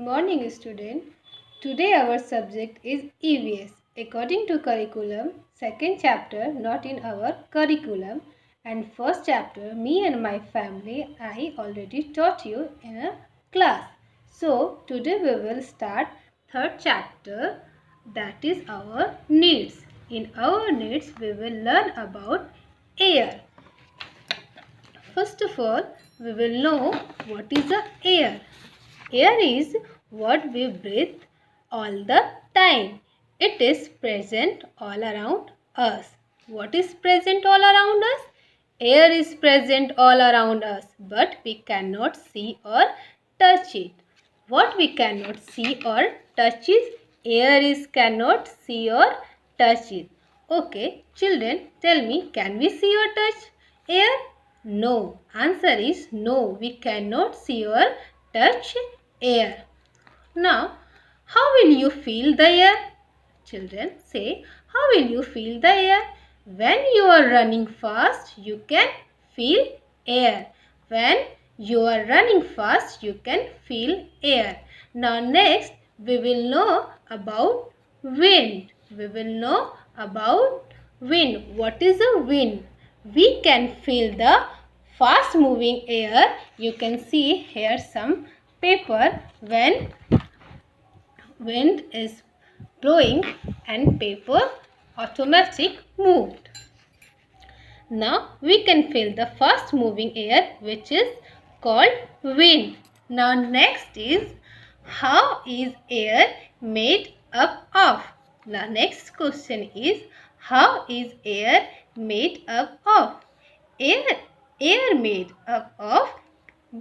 morning, student. Today our subject is EVS. According to curriculum, second chapter not in our curriculum, and first chapter me and my family I already taught you in a class. So today we will start third chapter, that is our needs. In our needs we will learn about air. First of all, we will know what is the air. Air is what we breathe all the time. It is present all around us. What is present all around us? Air is present all around us, but we cannot see or touch it. What we cannot see or touch is air is cannot see or touch it. Okay, children, tell me, can we see or touch air? No. Answer is no. We cannot see or touch air. Now, how will you feel the air? Children, say, how will you feel the air? When you are running fast, you can feel air. When you are running fast, you can feel air. Now, next, we will know about wind. We will know about wind. What is a wind? We can feel the fast moving air. You can see here some paper. When wind is blowing and paper automatic moved. Now we can feel the fast moving air, which is called wind. Now next is, how is air made up of? The next question is, how is air made up of? Air made up of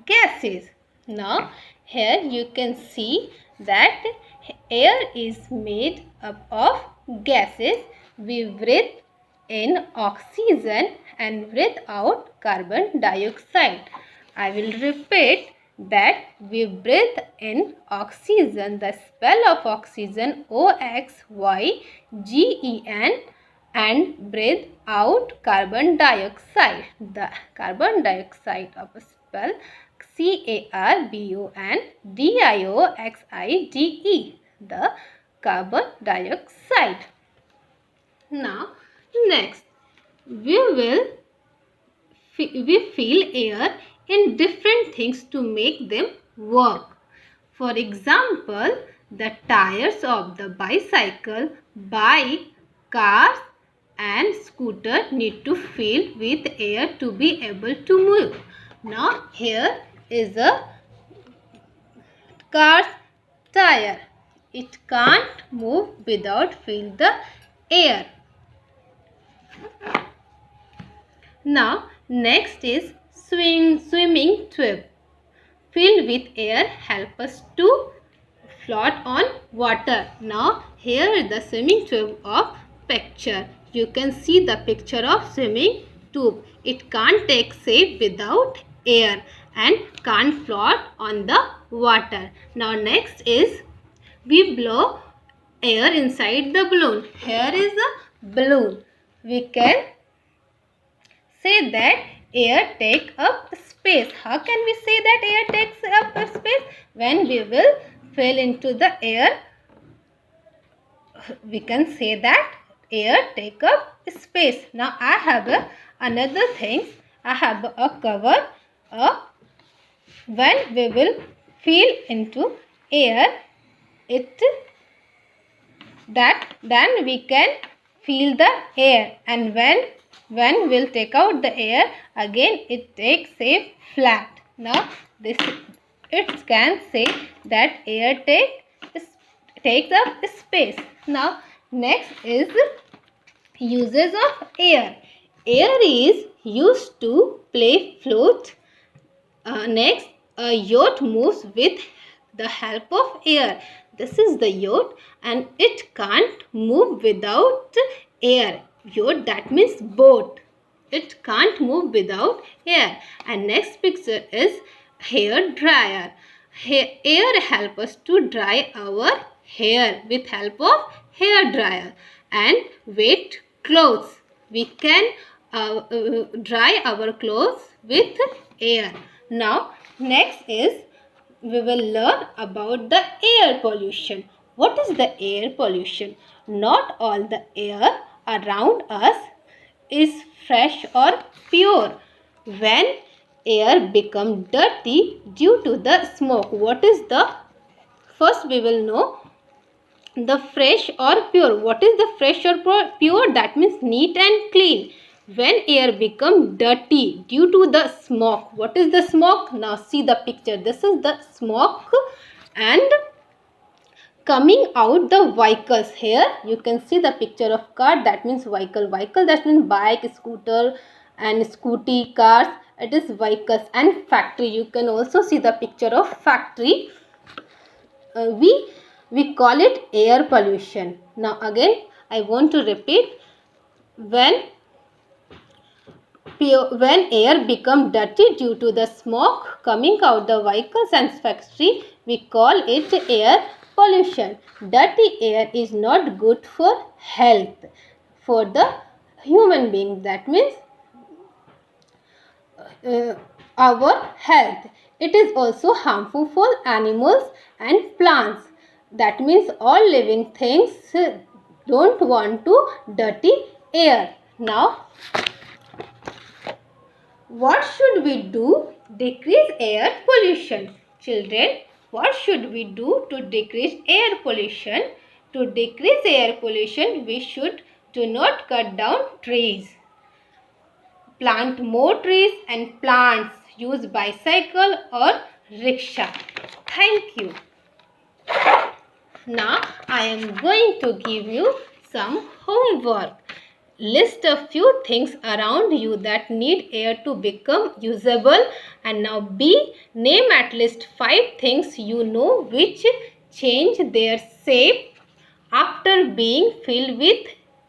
gases. Now here you can see that air is made up of gases. We breathe in oxygen and breathe out carbon dioxide. I will repeat that we breathe in oxygen. The spell of oxygen OXYGEN, and breathe out carbon dioxide. The carbon dioxide of a spell CARBONDIOXIDE, the carbon dioxide. Now next we feel air in different things to make them work. For example, the tires of the bicycle, bike, cars and scooter need to fill with air to be able to move. Now here is a car's tire. It can't move without filling the air. Now next is swimming tube. Filled with air help us to float on water. Now here is the swimming tube of picture. You can see the picture of swimming tube. It can't take shape without air and can't float on the water. Now next is, we blow air inside the balloon. Here is a balloon. We can say that air take up space. How can we say that air takes up space? When we will fill into the air, we can say that air take up space. Now I have another thing. I have a cover. When we will fill into air, then we can feel the air, and when we'll take out the air, again it takes shape flat. Now this, it can say that air takes up space. Now next is uses of air. Air is used to play float. Next, a yacht moves with the help of air. This is the yacht and it can't move without air. Yacht, that means boat. It can't move without air. And next picture is hair dryer. Air help us to dry our hair with help of hair dryer. And wet clothes. We can dry our clothes with air. Now next is we will learn about the air pollution. What is the air pollution? Not all the air around us is fresh or pure. When air becomes dirty due to the smoke, what is the first we will know the fresh or pure. What is the fresh or pure? That means neat and clean. When air becomes dirty due to the smoke, what is the smoke? Now see the picture. This is the smoke and coming out the vehicles. Here you can see the picture of car, that means vehicle. Vehicle, that means bike, scooter and scooty, cars. It is vehicles. And factory, you can also see the picture of factory. We call it air pollution. Now again I want to repeat, when air become dirty due to the smoke coming out the vehicles and factory, we call it air pollution. Dirty air is not good for health, for the human being. That means our health. It is also harmful for animals and plants. That means all living things don't want to dirty air. Now, what should we do to decrease air pollution? Children, what should we do to decrease air pollution? To decrease air pollution, we should do not cut down trees. Plant more trees and plants. Use bicycle or rickshaw. Thank you. Now I am going to give you some homework. List a few things around you that need air to become usable, and now B, name at least 5 things you know which change their shape after being filled with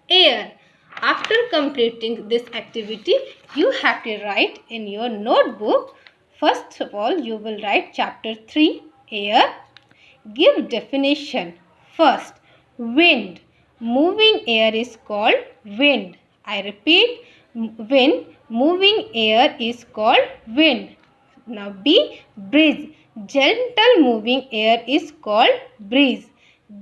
air. After completing this activity, you have to write in your notebook. First of all, you will write chapter 3, air. Give definition. First, wind. Moving air is called wind. I repeat, wind. Moving air is called wind. Now B, breeze. Gentle moving air is called breeze.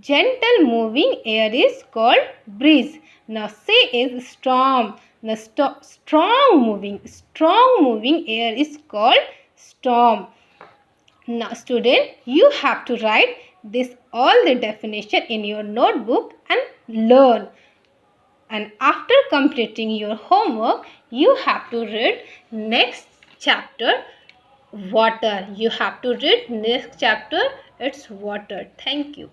Gentle moving air is called breeze. Now C is storm. Now strong moving air is called storm. Now student, you have to write this all the definition in your notebook and learn. And after completing your homework, you have to read next chapter, water. You have to read next chapter, it's water. Thank you.